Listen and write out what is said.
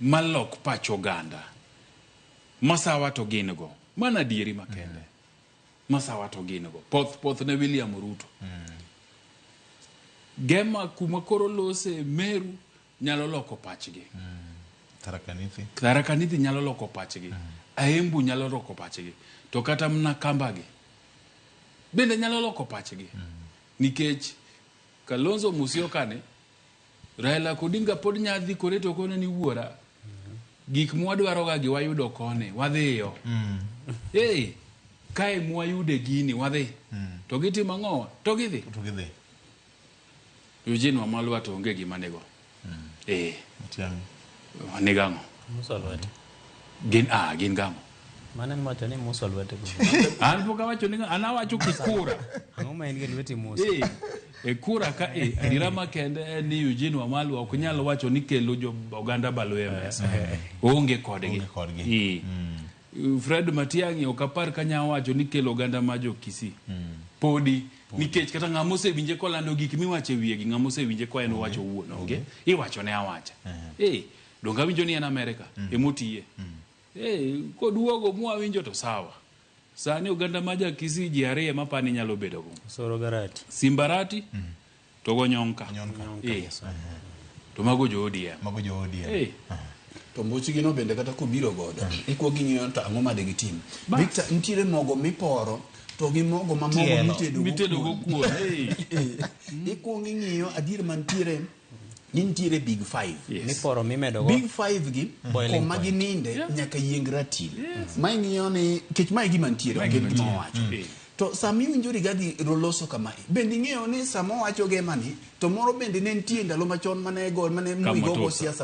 malok pach oganda masawa to gin go mana dieri makende masawa to gin go poth ne William Ruto gema kuma koro lose Meru nyalo loko pachgi Tharaka-Nithi nyalo loko pachgi Aembu nyalo loko pachgi to kata mna Kambagi bende nyalo loko pachgi nikech Kalonzo Musyoka ne Raila Odinga pod nyadhi kore to kone ni wuora gik mwadwaro ga gi wayudo kone wadhiyo kae mwayude gini wadhi to gitimo ang'owa to gidhi Eugene Wamalwa to onge gima nego negang'o gin gang'o Manen macho ni muso lwete go. An poka wacho ni an awacho kikura. Ang'o ma en gi lweti muso. Kura ka adira makende ni Eugene Wamalwa ok nyalo wacho ni kelo jo oganda Baluya mesa. Onge kodgi. Fred Matiang'i ok apar kanya wacho ni kelo oganda ma jo Kisii. Podi nikech kata ng'amo sewinje kolando gik miwacho wiye gi ng'amo sewinje ko en wacho wuon onge. Iwacho ne awacha. Donga winjo ni en Amerika emotiye. Koduogo mwawinjo to sawa. Sani oganda maja Kisii ji ariyo mapani nyalo bedo go. Soro Garati. Simbarati to go Nyonka. To mago jo ODM. To mbuchigino bende kata kubiro godo. Iko ginyo to ang'o made gitim. Victor ntiere mogo miporo to gi mogo mamogo mitedo go kuon. Iko ng'iyo adir mantiere Nintiere Big Five. Miporo mimedo go. Big Five gi koma gininde nyaka yieng ratil. Ma ing'iyo ni kech ma gima ntiere onge gima wacho. To sami winjo Rigathi roloso kama. Bende ing'iyo ni samo wacho ge mani to moro bende ne ntie ndalo machon mane go mane mwigo siasa